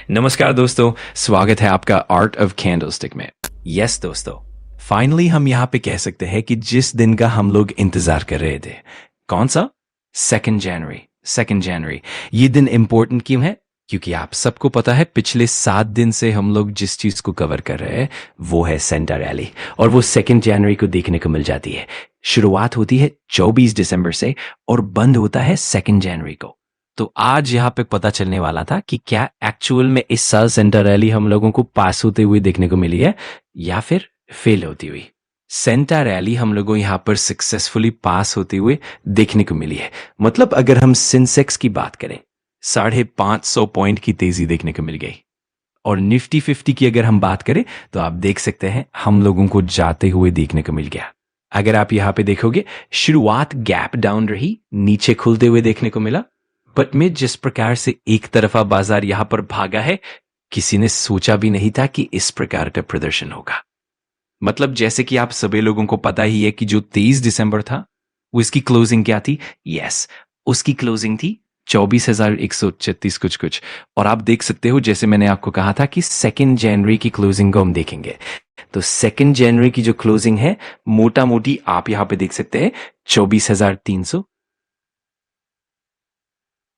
नमस्कार दोस्तों, स्वागत है आपका आर्ट ऑफ कैंडलस्टिक में। यस दोस्तों, फाइनली हम यहाँ पे कह सकते हैं कि जिस दिन का हम लोग इंतजार कर रहे थे, कौन सा? 2 जनवरी। ये दिन इंपॉर्टेंट क्यों है? क्योंकि आप सबको पता है पिछले 7 दिन से हम लोग जिस चीज को कवर कर रहे हैं वो है सेंटा रैली, और वो 2 जनवरी को देखने को मिल जाती है। शुरुआत होती है 24 दिसंबर से और बंद होता है 2 जनवरी को। तो आज यहाँ पे पता चलने वाला था कि क्या एक्चुअल में इस साल सेंटा रैली हम लोगों को पास होते हुए देखने को मिली है या फिर फेल होती हुई। सेंटा रैली हम लोगों यहाँ पर सक्सेसफुली पास होते हुए देखने को मिली है। मतलब अगर हम सेंसेक्स की बात करें, 550 पॉइंट की तेजी देखने को मिल गई, और निफ्टी 50 की अगर हम बात करें तो आप देख सकते हैं हम लोगों को जाते हुए देखने को मिल गया। अगर आप यहाँ पे देखोगे, शुरुआत गैप डाउन रही, नीचे खुलते हुए देखने को मिला, बट में जिस प्रकार से एक तरफा बाजार यहां पर भागा है, किसी ने सोचा भी नहीं था कि इस प्रकार का प्रदर्शन होगा। मतलब जैसे कि आप सभी लोगों को पता ही है कि जो 23 दिसंबर था वो इसकी क्लोजिंग क्या थी? यस, उसकी क्लोजिंग थी 24,136 कुछ। और आप देख सकते हो, जैसे मैंने आपको कहा था कि 2 जनवरी की क्लोजिंग को हम देखेंगे, तो 2 जनवरी की जो क्लोजिंग है मोटा मोटी आप यहां पे देख सकते हैं 24,300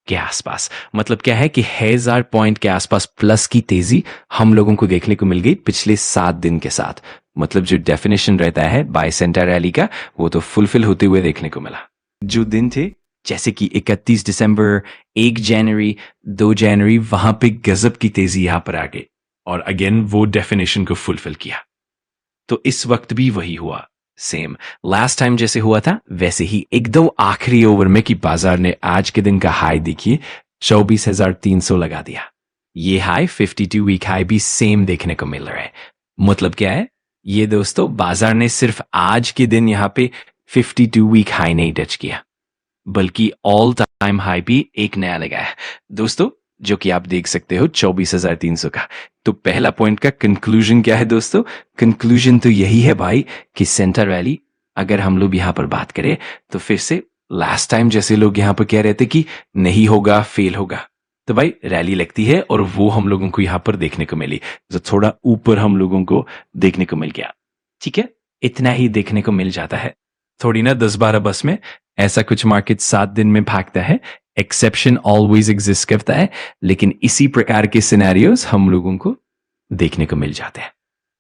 के आसपास। मतलब क्या है कि 1000 पॉइंट के आसपास प्लस की तेजी हम लोगों को देखने को मिल गई पिछले 7 दिन के साथ। मतलब जो डेफिनेशन रहता है बाय सेंटा रैली का, वो तो फुलफिल होते हुए देखने को मिला। जो दिन थे जैसे कि 31 दिसंबर, 1 जनवरी, 2 जनवरी, वहां पे गजब की तेजी यहां पर आ गई और अगेन वो डेफिनेशन को फुलफिल किया। तो इस वक्त भी वही हुआ, सेम लास्ट टाइम जैसे हुआ था वैसे ही एकदम आखिरी ओवर में कि बाजार ने आज के दिन का हाई देखिए 24,300 लगा दिया। ये हाई 52 वीक हाई भी सेम देखने को मिल रहा है। मतलब क्या है ये दोस्तों, बाजार ने सिर्फ आज के दिन यहाँ पे 52 वीक हाई नहीं टच किया, बल्कि ऑल टाइम हाई भी एक नया लगाया दोस्तों, जो कि आप देख सकते हो 24,300 का। तो पहला पॉइंट का कंक्लूजन क्या है दोस्तों? कंक्लूजन तो यही है भाई कि सेंटा रैली अगर हम लोग यहां पर बात करें तो फिर से लास्ट टाइम जैसे लोग यहां पर कह रहे थे कि नहीं होगा, फेल होगा, तो भाई रैली लगती है और वो हम लोगों को यहां पर देखने को मिली, जो थोड़ा ऊपर हम लोगों को देखने को मिल गया। ठीक है, इतना ही देखने को मिल जाता है, थोड़ी ना 10-12 बस में ऐसा कुछ मार्केट 7 दिन में भागता है। एक्सेप्शन ऑलवेज एग्जिस्ट करता है, लेकिन इसी प्रकार के सिनेरियोस हम लोगों को देखने को मिल जाते हैं।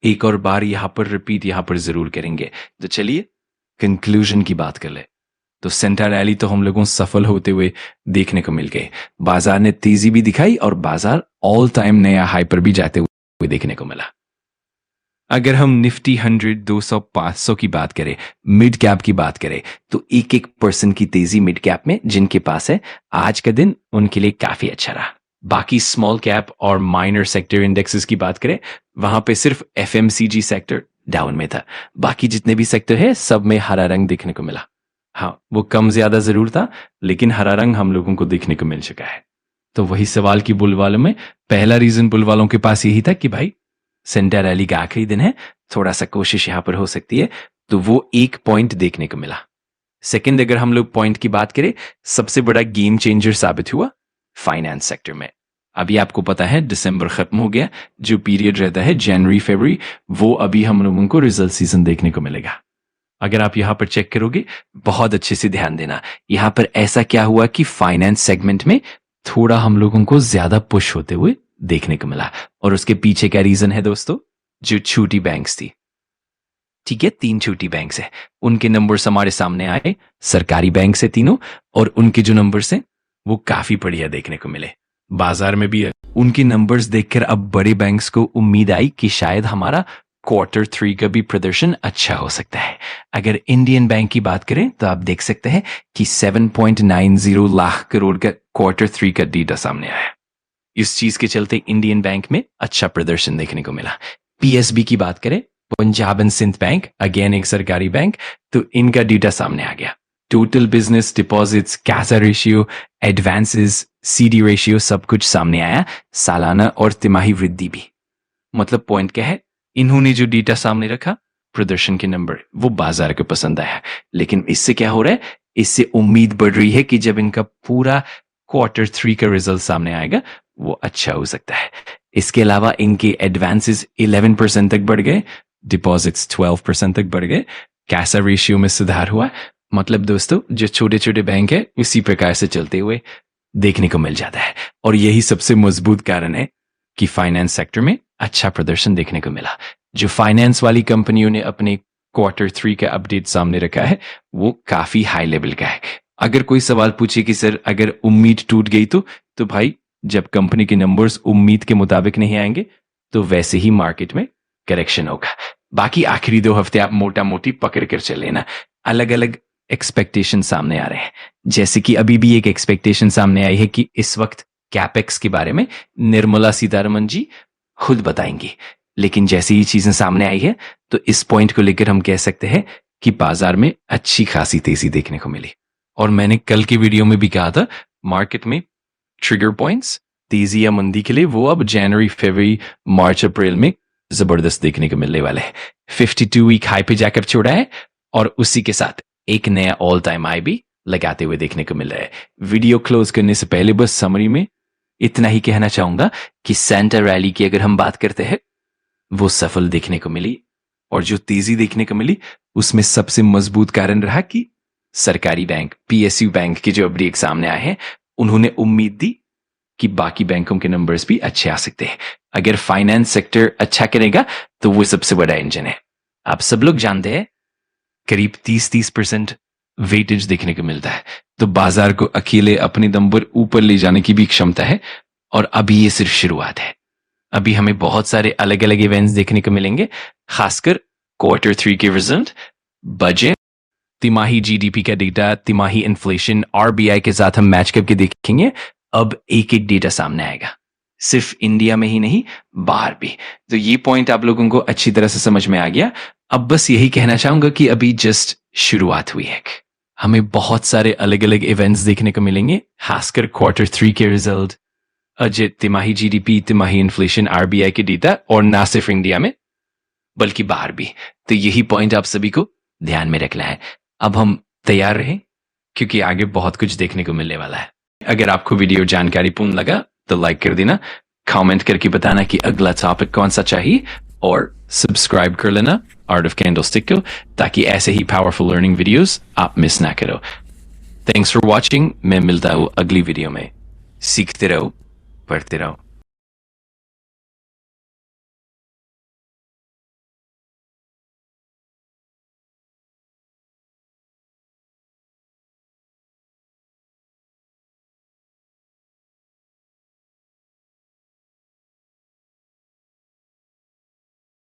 एक और बार यहां पर रिपीट यहां पर जरूर करेंगे। तो चलिए कंक्लूजन की बात कर ले। तो सेंटा रैली तो हम लोगों सफल होते हुए देखने को मिल गए, बाजार ने तेजी भी दिखाई और बाजार ऑल टाइम नया हाई पर भी जाते हुए देखने को मिला। अगर हम निफ्टी 100, 200, 500 की बात करें, मिड कैप की बात करें, तो 1% की तेजी मिड कैप में जिनके पास है, आज का दिन उनके लिए काफी अच्छा रहा। बाकी स्मॉल कैप और माइनर सेक्टर इंडेक्सेस की बात करें, वहां पे सिर्फ एफएमसीजी सेक्टर डाउन में था। बाकी जितने भी सेक्टर है सब में हरा रंग देखने को मिला। हाँ, वो कम ज्यादा जरूर था, लेकिन हरा रंग हम लोगों को देखने को मिल चुका है। तो वही सवाल की बुल वालों में पहला रीजन बुल वालों के पास यही था कि भाई सेंटा रैली का आखिरी दिन है, थोड़ा सा कोशिश यहां पर हो सकती है, तो वो एक पॉइंट देखने को मिला। सेकंड, अगर हम लोग पॉइंट की बात करें, सबसे बड़ा गेम चेंजर साबित हुआ फाइनेंस सेक्टर में। अभी आपको पता है दिसंबर खत्म हो गया, जो पीरियड रहता है जनवरी फरवरी, वो अभी हम लोगों को रिजल्ट सीजन देखने को मिलेगा। अगर आप यहां पर चेक करोगे, बहुत अच्छे से ध्यान देना, यहां पर ऐसा क्या हुआ कि फाइनेंस सेगमेंट में थोड़ा हम लोगों को ज्यादा पुश होते हुए देखने को मिला। और उसके पीछे क्या रीजन है दोस्तों? जो छोटी बैंक्स थी, ठीक है, 3 छोटी बैंक्स है, उनके नंबर्स हमारे सामने आए, सरकारी बैंक से तीनों, और उनके जो नंबर्स हैं वो काफी बढ़िया देखने को मिले। बाजार में भी उनके नंबर्स देखकर अब बड़े बैंक्स को उम्मीद आई कि शायद हमारा Q3 का भी प्रदर्शन अच्छा हो सकता है। अगर इंडियन बैंक की बात करें तो आप देख सकते हैं कि 7.90 लाख करोड़ का Q3 का डेटा सामने आया। इस चीज के चलते इंडियन बैंक में अच्छा प्रदर्शन देखने को मिला। पीएसबी की बात करें, Punjab and Sind bank, again एक सरकारी बैंक, तो इनका डेटा सामने आ गया। Total business deposits, CASA ratio, advances, CD ratio, सब कुछ सामने आया, सालाना और तिमाही वृद्धि भी। मतलब पॉइंट क्या है, इन्होंने जो डेटा सामने रखा, प्रदर्शन के नंबर, वो बाजार को पसंद आया। लेकिन इससे क्या हो रहा है, इससे उम्मीद बढ़ रही है कि जब इनका पूरा Q3 का रिजल्ट सामने आएगा वो अच्छा हो सकता है। इसके अलावा इनके एडवांसेस 11% तक बढ़ गए, डिपॉजिट्स 12% तक बढ़ गए, कैसा रेशियो में सुधार हुआ। मतलब दोस्तों जो छोटे छोटे बैंक है इसी प्रकार से चलते हुए देखने को मिल जाता है। और यही सबसे मजबूत कारण है कि फाइनेंस सेक्टर में अच्छा प्रदर्शन देखने को मिला। जो फाइनेंस वाली कंपनियों ने अपने Q3 का अपडेट सामने रखा है वो काफी हाई लेवल का है। अगर कोई सवाल पूछे कि सर अगर उम्मीद टूट गई तो भाई जब कंपनी के नंबर्स उम्मीद के मुताबिक नहीं आएंगे तो वैसे ही मार्केट में करेक्शन होगा। बाकी आखिरी 2 हफ्ते आप मोटा मोटी पकड़ कर चले ना, अलग अलग एक्सपेक्टेशन सामने आ रहे हैं। जैसे कि अभी भी एक एक्सपेक्टेशन सामने आई है कि इस वक्त कैपेक्स के बारे में निर्मला सीतारमन जी खुद बताएंगी। लेकिन जैसे ही चीजें सामने आई है तो इस पॉइंट को लेकर हम कह सकते हैं कि बाजार में अच्छी खासी तेजी देखने को मिली। और मैंने कल की वीडियो में भी कहा था मार्केट में ट्रिगर पॉइंट्स तेजी या मंदी के लिए वो अब जनवरी, फरवरी, मार्च, अप्रैल में जबरदस्त देखने को मिलने वाले हैं। 52 वीक हाई पे जाकर छोड़ा है और उसी के साथ एक नया ऑल टाइम हाई भी लगाते हुए देखने को मिल रहा है। वीडियो क्लोज करने से पहले बस समरी में इतना ही कहना चाहूंगा कि सेंटा रैली की अगर हम बात करते हैं वो सफल देखने को मिली, और जो तेजी देखने को मिली उसमें सबसे मजबूत कारण रहा कि सरकारी बैंक PSU बैंक के जो अपडेट सामने आए हैं उन्होंने उम्मीद दी कि बाकी बैंकों के नंबर्स भी अच्छे आ सकते हैं। अगर फाइनेंस सेक्टर अच्छा करेगा तो वो सबसे बड़ा इंजन है। आप सब लोग जानते हैं करीब 30% वेटेज देखने को मिलता है, तो बाजार को अकेले अपने दम पर ऊपर ले जाने की भी क्षमता है। और अभी ये सिर्फ शुरुआत है, अभी हमें बहुत सारे अलग अलग इवेंट्स देखने को मिलेंगे, खासकर Q3 के रिजल्ट, बजट, तिमाही GDP का डेटा, तिमाही इन्फ्लेशन, RBI के साथ हम मैच करके देखेंगे। अब एक एक डेटा सामने आएगा, सिर्फ इंडिया में ही नहीं बाहर भी। तो ये पॉइंट आप लोगों को अच्छी तरह से समझ में आ गया। अब बस यही कहना चाहूंगा कि अभी जस्ट शुरुआत हुई है, हमें बहुत सारे अलग अलग इवेंट्स देखने को मिलेंगे, खासकर Q3 के रिजल्ट, अजय तिमाही GDP, तिमाही इन्फ्लेशन, RBI के डेटा, और ना सिर्फ इंडिया में बल्कि बाहर भी। तो यही पॉइंट आप सभी को ध्यान में रखना है। अब हम तैयार रहें क्योंकि आगे बहुत कुछ देखने को मिलने वाला है। अगर आपको वीडियो जानकारीपूर्ण लगा तो लाइक कर देना, कमेंट करके बताना कि अगला टॉपिक कौन सा चाहिए, और सब्सक्राइब कर लेना आर्ट ऑफ कैंडलस्टिक को, ताकि ऐसे ही पावरफुल लर्निंग वीडियोस आप मिस ना करो। Thanks for watching. मैं मिलता हूँ अगली वीडियो में। सीखते रहो, पढ़ते रहो।